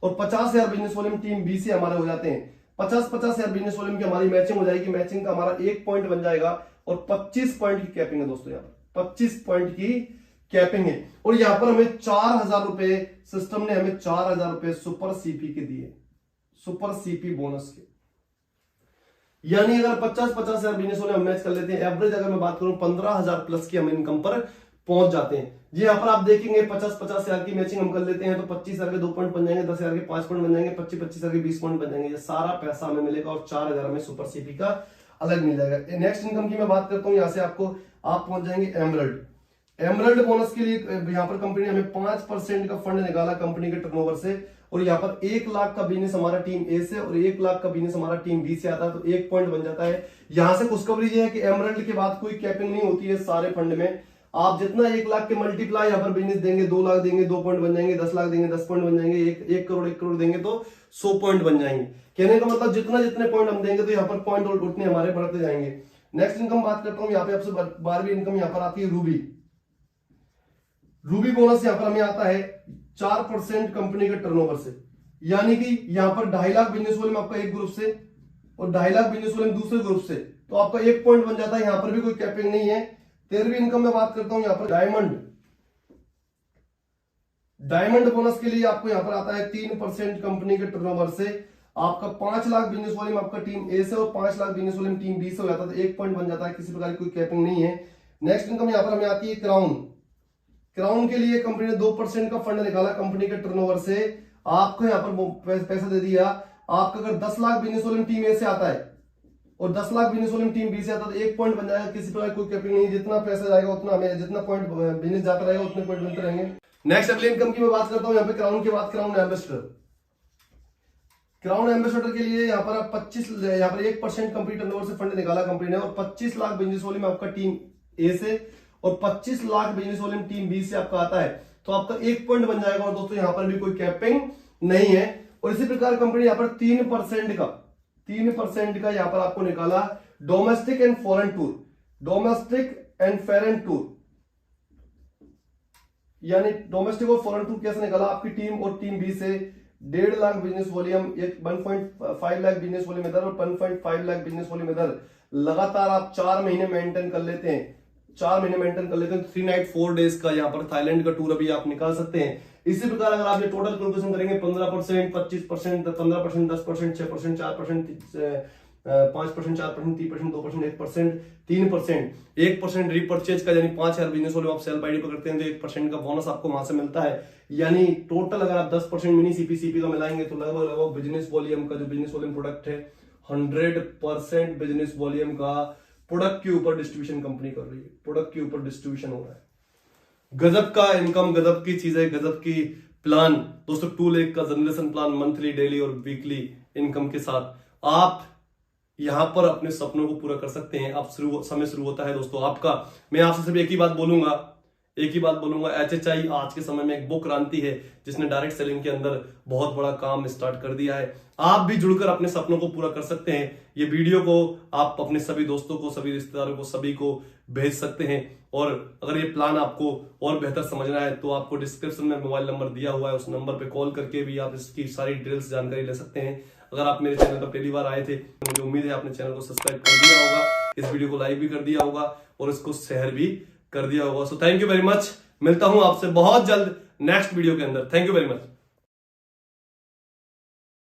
और 50,000 बिजनेस वॉल्यूम टीम B से हमारे हो जाते हैं। 50,000 बिजनेस वॉल्यूम की हमारी मैचिंग हो जाएगी, मैचिंग का हमारा 1 पॉइंट बन जाएगा और 25 पॉइंट की कैपिंग है दोस्तों, यहाँ पर 25 पॉइंट की कैपिंग है। और यहाँ पर हमें 4,000 रुपए सिस्टम ने हमें 4,000 रुपए सुपर CP के दिए, सुपर CP बोनस के। यानी अगर 50-50 हजार बिजनेस वाले हम मैच कर लेते हैं, एवरेज अगर मैं बात करूं 15,000 प्लस की हम इनकम पर पहुंच जाते हैं। जी यहाँ पर आप देखेंगे 50-50 हजार की मैचिंग हम कर लेते हैं तो 25,000 के 2 पॉइंट बन जाएंगे, 10,000 के 5 पॉइंट बन जाएंगे, 25,000 के 20 पॉइंट बन जाएंगे। ये सारा पैसा हमें मिलेगा और 4,000 में सुपर सीपी का अलग मिल जाएगा। नेक्स्ट इनकम की मैं बात करता हूँ, यहाँ से आपको आप पहुंच जाएंगे एमरल्ड। एमरल्ड बोनस के लिए यहाँ पर कंपनी ने हमें 5% का फंड निकाला कंपनी के टर्नओवर से, और यहाँ पर 1 लाख का बिजनेस हमारा टीम ए से और 1 लाख का बिजनेस हमारा टीम बी से आता है तो 1 पॉइंट बन जाता है। यहां से खुशखबरी ये है कि एमरल्ड के बाद कोई कैपिंग नहीं होती है सारे फंड में। आप जितना 1 लाख के मल्टीप्लाई यहाँ पर बिजनेस देंगे, 2 लाख देंगे 2 पॉइंट बन जाएंगे, 10 लाख देंगे 10 पॉइंट बन जाएंगे, 1 करोड़ देंगे तो 100 पॉइंट बन जाएंगे। कहने का मतलब जितने पॉइंट हम देंगे तो यहाँ पर पॉइंट उतने हमारे बढ़ते जाएंगे। नेक्स्ट इनकम बात करता हूँ, यहाँ पे आपसे 12वीं इनकम यहाँ पर आती है रूबी बोनस। यहाँ पर हमें आता है 4% कंपनी के टर्नओवर से, यानी कि यहाँ पर 2.5 लाख बिजनेस वॉल्यूम आपका एक ग्रुप से और 2.5 लाख बिजनेस वॉल्यूम दूसरे ग्रुप से, तो आपका 1 पॉइंट बन जाता है। यहाँ पर भी कोई कैपिंग नहीं है। 13वीं इनकम में बात करता हूं, यहाँ पर डायमंड बोनस के लिए आपको यहाँ पर आता है 3% कंपनी के टर्नओवर से। आपका 5 लाख बिजनेस वॉल्यूम आपका टीम ए से और 5 lakh business volume team B से हो जाता है तो 1 पॉइंट बन जाता है, किसी प्रकार की कोई कैपिंग नहीं है। नेक्स्ट इनकम यहाँ पर हमें आती है क्राउन के लिए कंपनी ने 2% का फंड निकाला कंपनी के टर्नओवर से। आपको यहाँ पर पैसा दे दिया। आपका अगर 10 lakh business volume team A से आता है और 10 lakh business volume team B से आता है तो 1 पॉइंट बन जाएगा, किसी प्रकार कोई कैपिंग नहीं। जितना पैसा जाएगा उतना हमें, जितना पॉइंट बिजनेस जाता रहेगा उतने पॉइंट बनते रहेंगे। नेक्स्ट अगली इनकम की मैं बात करता हूँ, यहाँ पे क्राउन के बाद क्राउन एम्बेसडर के लिए यहाँ पर आप 1% कंपनी टर्नओवर से फंड निकाला कंपनी ने और 25 लाख बिजनेस वॉल्यूम आपका टीम ए से और 25 lakh business volume team B से आपका आता है तो आपका 1 पॉइंट बन जाएगा। और दोस्तों यहाँ पर भी कोई कैपिंग नहीं है। और इसी प्रकार कंपनी यहाँ पर 3% का यहाँ पर आपको निकाला डोमेस्टिक एंड फॉरेन टूर, यानी डोमेस्टिक और फॉरेन टूर कैसे निकाला, आपकी टीम और टीम बी से 1.5 lakh business volume, 1.5 lakh business volume इधर और 1.5 लाख बिजनेस वॉल्यूम इधर, लगातार आप 4 महीने मेंटेन कर लेते हैं। 3 नाइट 4 डेज का यहाँ पर थाईलैंड का टूर अभी आप निकाल सकते हैं। इसी प्रकार अगर आप ये टोटल कैलकुलेशन करेंगे 15%, 25%, 15%, 10%, 6%, 4%, 5%, 4%, 3%, 2%, 1%, 3%, 1% रीपर्चेज का, यानी 5,000 बिजनेस वॉल्यूम आप सेल बाइडी पर करते हैं तो 1% का बोनस आपको वहां से मिलता है। यानी टोटल अगर आप 10% मिनी सीपी का मिलाएंगे तो लगभग बिजनेस वॉल्यूम का, जो बिजनेस वॉल्यूम प्रोडक्ट है 100% बिजनेस वॉल्यूम का प्रोडक्ट के ऊपर डिस्ट्रीब्यूशन कंपनी कर रही है, प्रोडक्ट के ऊपर डिस्ट्रीब्यूशन हो रहा है। गजब का इनकम, गजब की चीजें, गजब की प्लान दोस्तों। 2 लाख का जनरेशन प्लान मंथली, डेली और वीकली इनकम के साथ आप यहां पर अपने सपनों को पूरा कर सकते हैं। अब समय शुरू होता है दोस्तों आपका। मैं आपसे सिर्फ एक ही बात बोलूंगा, HHI आज के समय में एक वो क्रांति है जिसने डायरेक्ट सेलिंग के अंदर बहुत बड़ा काम स्टार्ट कर दिया है। आप भी जुड़कर अपने सपनों को पूरा कर सकते हैं। ये वीडियो को आप अपने सभी दोस्तों को, सभी रिश्तेदारों को, सभी को भेज सकते हैं। और अगर ये प्लान आपको और बेहतर समझना है तो आपको डिस्क्रिप्शन में मोबाइल नंबर दिया हुआ है, उस नंबर पे कॉल करके भी आप इसकी सारी डिटेल्स जानकारी ले सकते हैं। अगर आप मेरे चैनल पर पहली बार आए थे तो मुझे उम्मीद है आपने चैनल को सब्सक्राइब कर दिया होगा, इस वीडियो को लाइक भी कर दिया होगा और इसको शेयर भी कर दिया होगा। So thank you very much. मिलता हूं आपसे बहुत जल्द नेक्स्ट वीडियो के अंदर। Thank you very much.